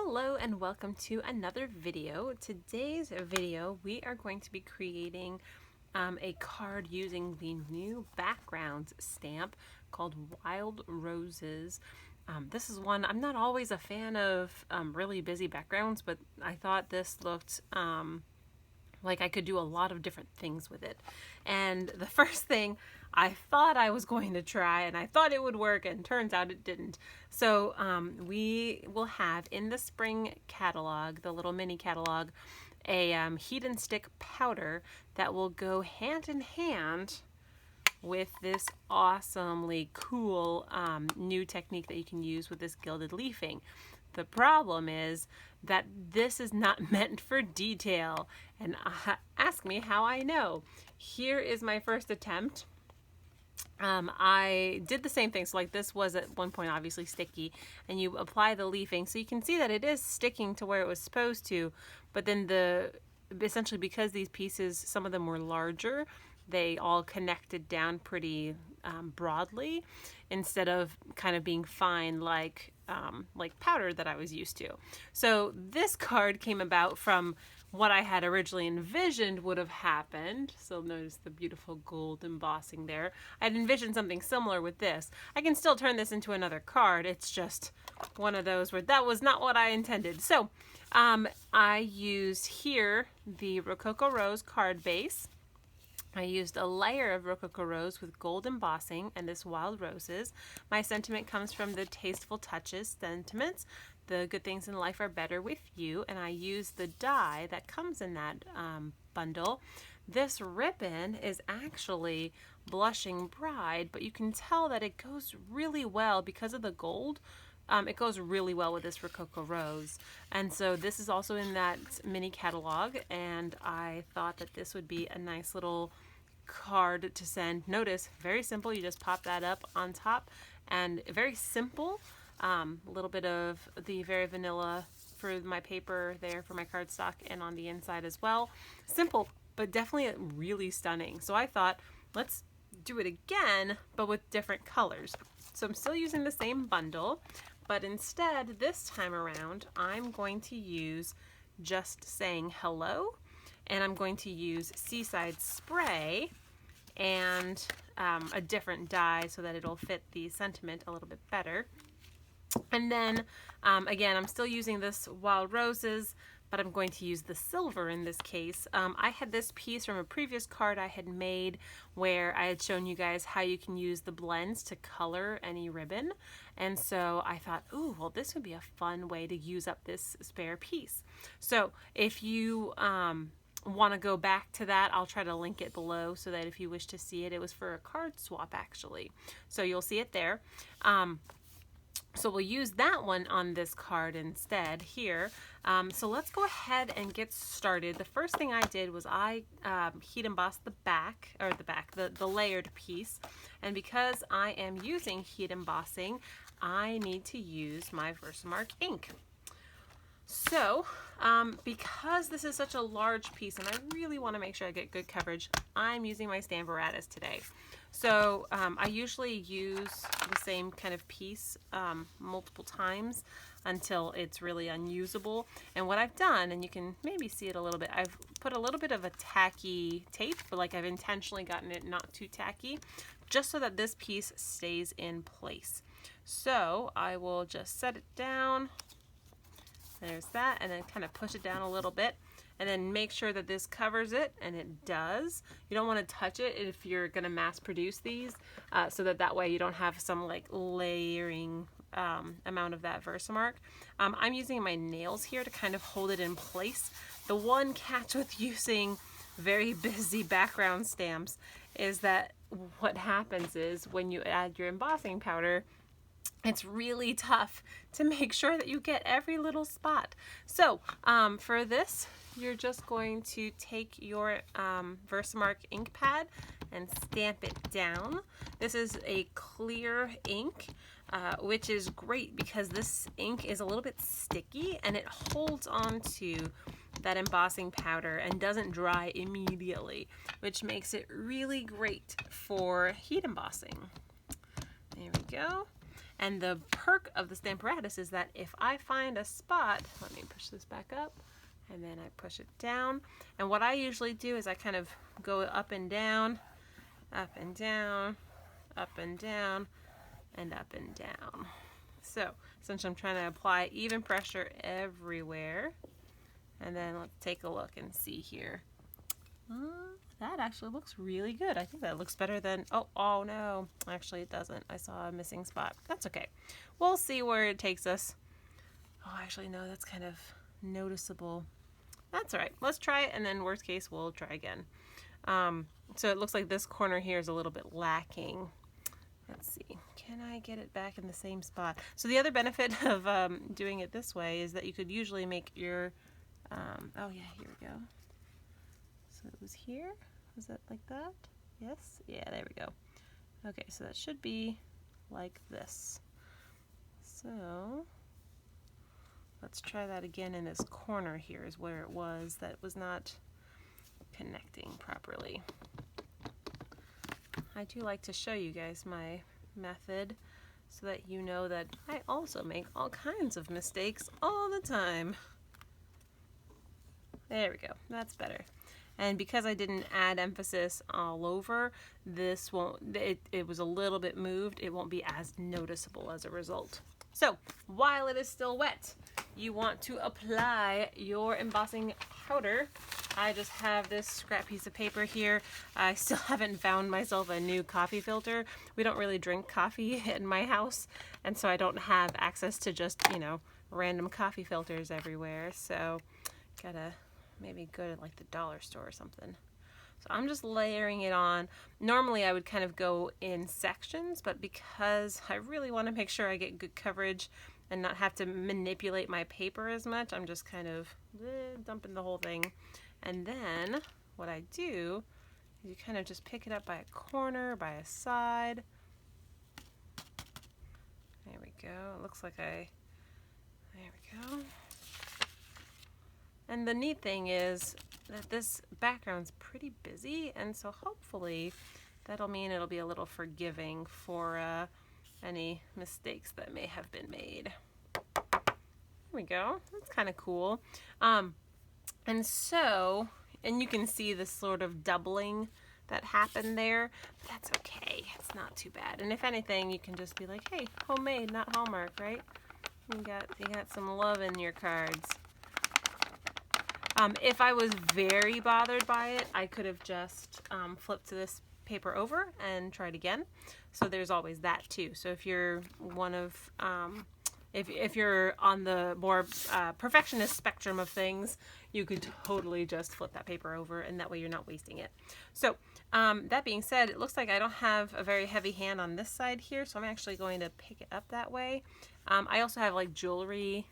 Hello and welcome to another video. Today's video we are going to be creating a card using the new backgrounds stamp called Wild Roses. This is one, I'm not always a fan of really busy backgrounds, but I thought this looked like I could do a lot of different things with it. And the first thing I thought I was going to try, and I thought it would work, and turns out it didn't. So we will have in the spring catalog, the little mini catalog, a heat and stick powder that will go hand in hand with this awesomely cool new technique that you can use with this gilded leafing. The problem is that this is not meant for detail, and ask me how I know. Here is my first attempt. I did the same thing. So like this was at one point obviously sticky, and you apply the leafing, so you can see that it is sticking to where it was supposed to, but then essentially because these pieces, some of them were larger, they all connected down pretty broadly instead of kind of being fine like powder that I was used to. So this card came about from what I had originally envisioned would have happened. So notice the beautiful gold embossing there. I'd envisioned something similar with this. I can still turn this into another card. It's just one of those where that was not what I intended. So I used here the Rococo Rose card base. I used a layer of Rococo Rose with gold embossing and this Wild Roses. My sentiment comes from the Tasteful Touches sentiments. The good things in life are better with you, and I used the die that comes in that bundle. This ribbon is actually Blushing Bride, but you can tell that it goes really well because of the gold. It goes really well with this Rococo Rose. And so this is also in that mini catalog, and I thought that this would be a nice little card to send. Notice, very simple. You just pop that up on top, and very simple. A little bit of the very vanilla for my paper there for my cardstock, and on the inside as well. Simple, but definitely really stunning. So I thought, let's do it again, but with different colors. So I'm still using the same bundle, but instead this time around I'm going to use Just Saying Hello, and I'm going to use Seaside Spray and a different die so that it'll fit the sentiment a little bit better. And then again, I'm still using this Wild Roses, but I'm going to use the silver in this case. I had this piece from a previous card I had made where I had shown you guys how you can use the blends to color any ribbon. And so I thought, ooh, well, this would be a fun way to use up this spare piece. So if you want to go back to that, I'll try to link it below so that if you wish to see it, it was for a card swap actually. So you'll see it there. So we'll use that one on this card instead here. So let's go ahead and get started. The first thing I did was I heat embossed the layered piece. And because I am using heat embossing, I need to use my Versamark ink. So because this is such a large piece and I really want to make sure I get good coverage, I'm using my Stamparatus today. So I usually use the same kind of piece multiple times until it's really unusable. And what I've done, and you can maybe see it a little bit, I've put a little bit of a tacky tape, but like I've intentionally gotten it not too tacky, just so that this piece stays in place. So I will just set it down. There's that, and then kind of push it down a little bit, and then make sure that this covers it, and it does. You don't want to touch it if you're going to mass produce these, so that way you don't have some like layering amount of that Versamark. I'm using my nails here to kind of hold it in place. The one catch with using very busy background stamps is that what happens is when you add your embossing powder, it's really tough to make sure that you get every little spot. So for this, you're just going to take your Versamark ink pad and stamp it down. This is a clear ink, which is great because this ink is a little bit sticky and it holds on to that embossing powder and doesn't dry immediately, which makes it really great for heat embossing. There we go. And the perk of the Stamparatus is that if I find a spot, let me push this back up, and then I push it down. And what I usually do is I kind of go up and down, up and down, up and down, and up and down. So essentially I'm trying to apply even pressure everywhere. And then let's take a look and see here. That actually looks really good. I think that looks better than, oh no, actually it doesn't. I saw a missing spot. That's okay. We'll see where it takes us. Oh, actually no, that's kind of noticeable. That's all right. Let's try it, and then worst case, we'll try again. So it looks like this corner here is a little bit lacking. Let's see. Can I get it back in the same spot? So the other benefit of doing it this way is that you could usually make your, oh yeah, here we go. So it was here. Was that like that? Yes? Yeah, there we go. Okay, so that should be like this. So let's try that again in this corner here is where it was that was not connecting properly. I do like to show you guys my method so that you know that I also make all kinds of mistakes all the time. There we go. That's better. And because I didn't add emphasis all over, this won't, it was a little bit moved. It won't be as noticeable as a result. So while it is still wet, you want to apply your embossing powder. I just have this scrap piece of paper here. I still haven't found myself a new coffee filter. We don't really drink coffee in my house, and so I don't have access to just, you know, random coffee filters everywhere. So gotta maybe go to like the dollar store or something. So I'm just layering it on. Normally I would kind of go in sections, but because I really want to make sure I get good coverage and not have to manipulate my paper as much, I'm just kind of dumping the whole thing. And then what I do is you kind of just pick it up by a corner, by a side. There we go. It looks like there we go. And the neat thing is that this background's pretty busy, and so hopefully that'll mean it'll be a little forgiving for any mistakes that may have been made. There we go. That's kind of cool. And you can see this sort of doubling that happened there, but that's okay. It's not too bad. And if anything, you can just be like, hey, homemade, not Hallmark, right? You got some love in your cards. If I was very bothered by it, I could have just flipped this paper over and tried again. So there's always that too. So if you're one of, if you're on the more perfectionist spectrum of things, you could totally just flip that paper over, and that way you're not wasting it. So that being said, it looks like I don't have a very heavy hand on this side here, so I'm actually going to pick it up that way. I also have like jewelry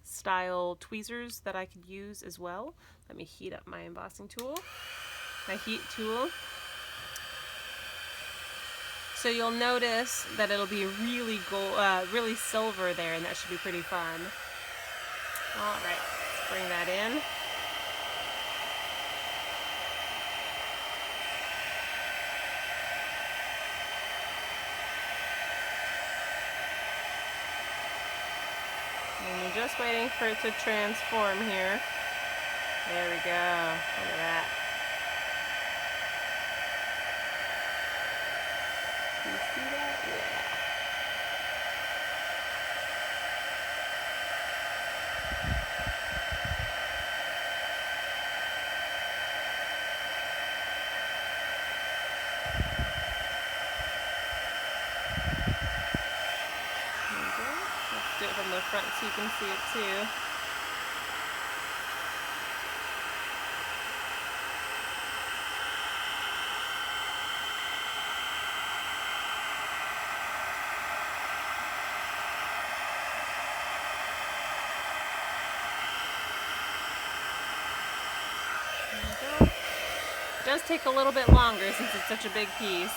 style tweezers that I could use as well. Let me heat up my embossing tool, my heat tool. So you'll notice that it'll be really really silver there, and that should be pretty fun. All right, let's bring that in. And you're just waiting for it to transform here. There we go. Look at that. Do you see that? Yeah. Do it from the front so you can see it too. There we go. It does take a little bit longer since it's such a big piece.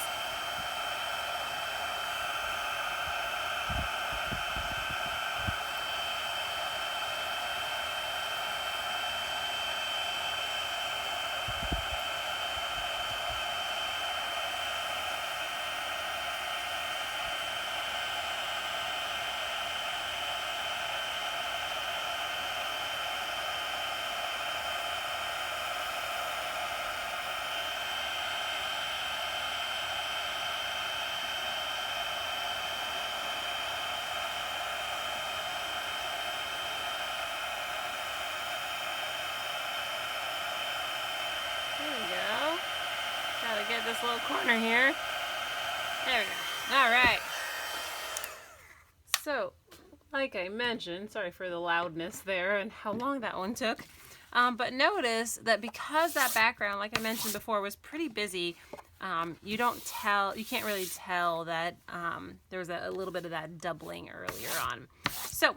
little corner here. There we go. All right. So, like I mentioned, sorry for the loudness there and how long that one took. But notice that because that background, like I mentioned before, was pretty busy, you can't really tell that there was a little bit of that doubling earlier on. So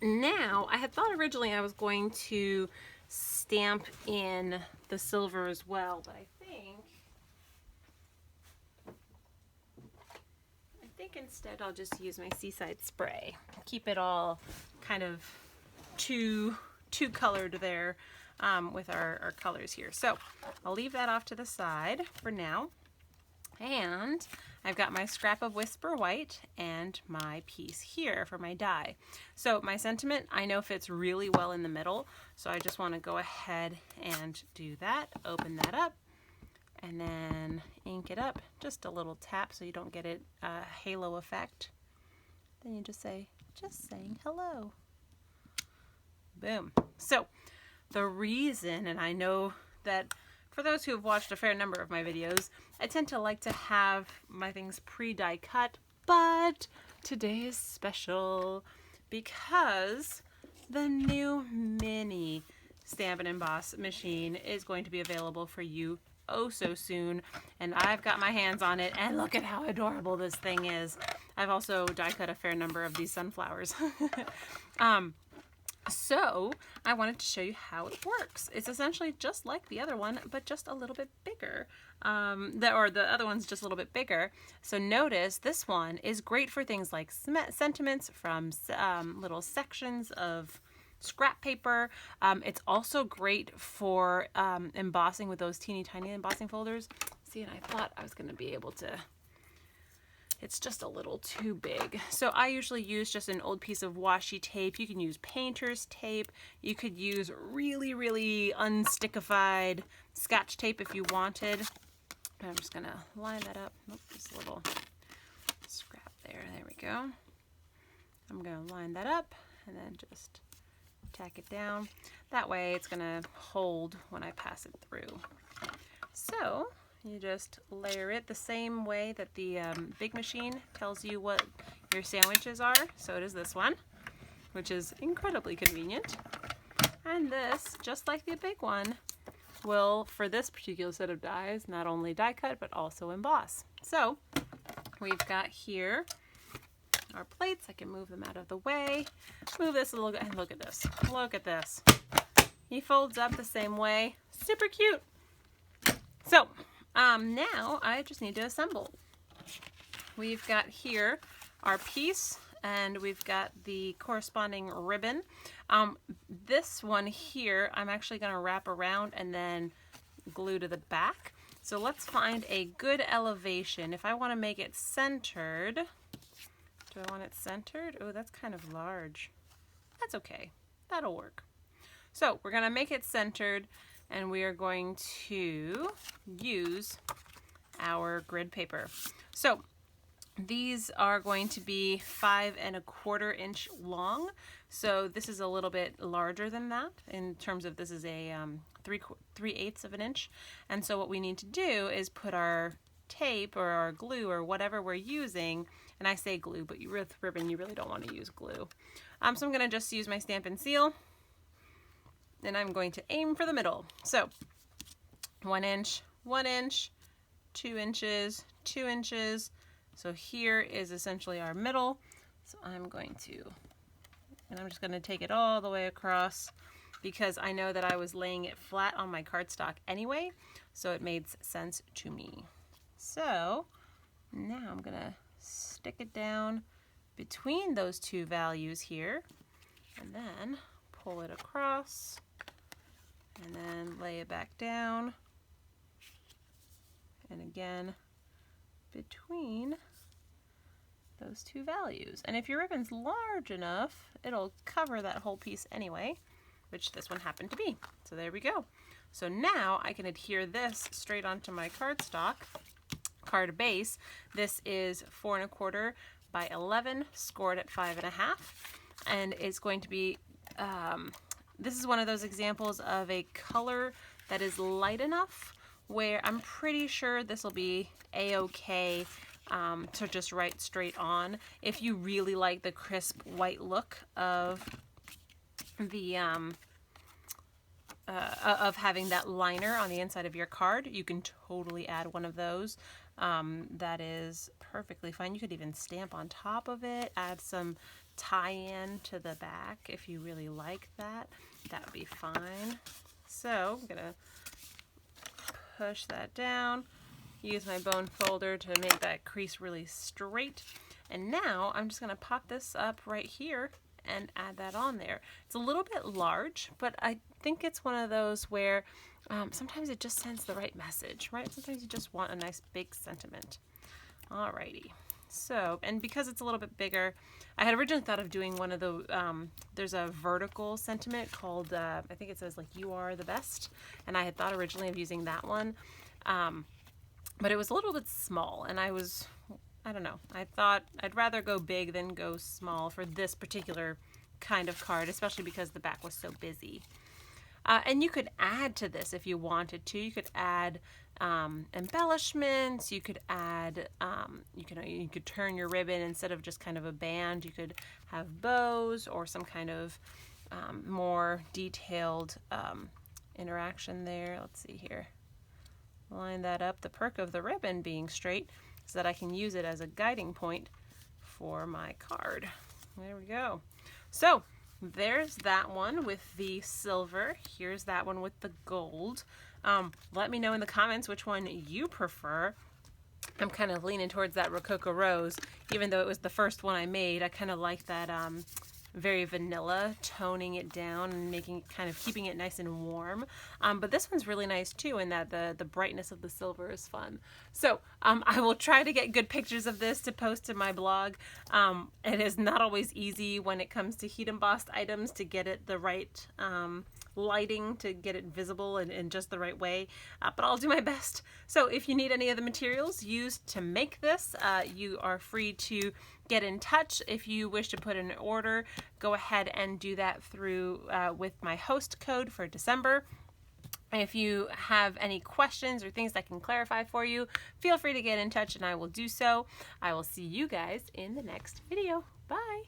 now I had thought originally I was going to stamp in the silver as well, but I think instead I'll just use my Seaside Spray. Keep it all kind of two colored there with our colors here. So I'll leave that off to the side for now. And I've got my scrap of Whisper White and my piece here for my die. So my sentiment I know fits really well in the middle, so I just want to go ahead and do that. Open that up and then ink it up. Just a little tap so you don't get it halo effect. Then you just say, just saying hello. Boom. So the reason, and I know that for those who have watched a fair number of my videos, I tend to like to have my things pre-die cut, but today is special because the new mini Stamp and Emboss machine is going to be available for you oh so soon, and I've got my hands on it, and look at how adorable this thing is. I've also die cut a fair number of these sunflowers. So I wanted to show you how it works. It's essentially just like the other one, but just a little bit bigger. The other one's just a little bit bigger. So notice this one is great for things like sentiments from little sections of scrap paper. It's also great for embossing with those teeny tiny embossing folders. See, and I thought I was going to be able to. It's just a little too big. So I usually use just an old piece of washi tape. You can use painter's tape. You could use really, really unstickified Scotch tape if you wanted. I'm just gonna line that up. Oh, just a little scrap there. There we go. I'm gonna line that up and then just tack it down. That way it's gonna hold when I pass it through. So you just layer it the same way that the big machine tells you what your sandwiches are. So it is this one, which is incredibly convenient. And this, just like the big one, will, for this particular set of dies, not only die cut, but also emboss. So we've got here our plates. I can move them out of the way. Move this a little bit, and look at this. Look at this. He folds up the same way. Super cute. So now I just need to assemble. We've got here our piece, and we've got the corresponding ribbon. This one here I'm actually going to wrap around and then glue to the back. So let's find a good elevation. If I want to make it centered, do I want it centered? Oh, that's kind of large. That's okay. That'll work. So we're going to make it centered, and we are going to use our grid paper. So these are going to be 5 1/4 inch long. So this is a little bit larger than that in terms of, this is a 3/8 of an inch. And so what we need to do is put our tape or our glue or whatever we're using, and I say glue, but with ribbon you really don't want to use glue. So I'm going to just use my Stampin' Seal, and I'm going to aim for the middle. So 1 inch, 1 inch, 2 inches, 2 inches. So here is essentially our middle. So I'm going to, and I'm just going to take it all the way across, because I know that I was laying it flat on my cardstock anyway, so it made sense to me. So now I'm going to stick it down between those two values here, and then pull it across, and then lay it back down, and again between those two values. And if your ribbon's large enough, it'll cover that whole piece anyway, which this one happened to be. So there we go. So now I can adhere this straight onto my cardstock, card base. This is 4 1/4 by 11, scored at 5 1/2, and it's going to be, this is one of those examples of a color that is light enough where I'm pretty sure this will be a-okay to just write straight on. If you really like the crisp white look of the of having that liner on the inside of your card, you can totally add one of those. That is perfectly fine. You could even stamp on top of it, add some tie-in to the back if you really like that. That would be fine. So I'm gonna push that down, use my bone folder to make that crease really straight, and now I'm just gonna pop this up right here and add that on there. It's a little bit large, but I think it's one of those where sometimes it just sends the right message, right? Sometimes you just want a nice big sentiment. Alrighty. So, and because it's a little bit bigger, I had originally thought of doing one of the, there's a vertical sentiment called, I think it says like, "You are the best." And I had thought originally of using that one, but it was a little bit small, and I don't know, I thought I'd rather go big than go small for this particular kind of card, especially because the back was so busy. And you could add to this if you wanted to. You could add embellishments. You could add, you could turn your ribbon instead of just kind of a band. You could have bows or some kind of more detailed interaction there. Let's see here. Line that up. The perk of the ribbon being straight so that I can use it as a guiding point for my card. There we go. So there's that one with the silver. Here's that one with the gold. Let me know in the comments which one you prefer. I'm kind of leaning towards that Rococo Rose. Even though it was the first one I made, I kind of like that very vanilla, toning it down and making it kind of keeping it nice and warm. But this one's really nice too, in that the brightness of the silver is fun. So I will try to get good pictures of this to post to my blog. It is not always easy when it comes to heat embossed items to get it the right lighting, to get it visible in just the right way, but I'll do my best. So if you need any of the materials used to make this, you are free to get in touch. If you wish to put an order, go ahead and do that through with my host code for December. If you have any questions or things I can clarify for you, feel free to get in touch and I will do so. I will see you guys in the next video. Bye!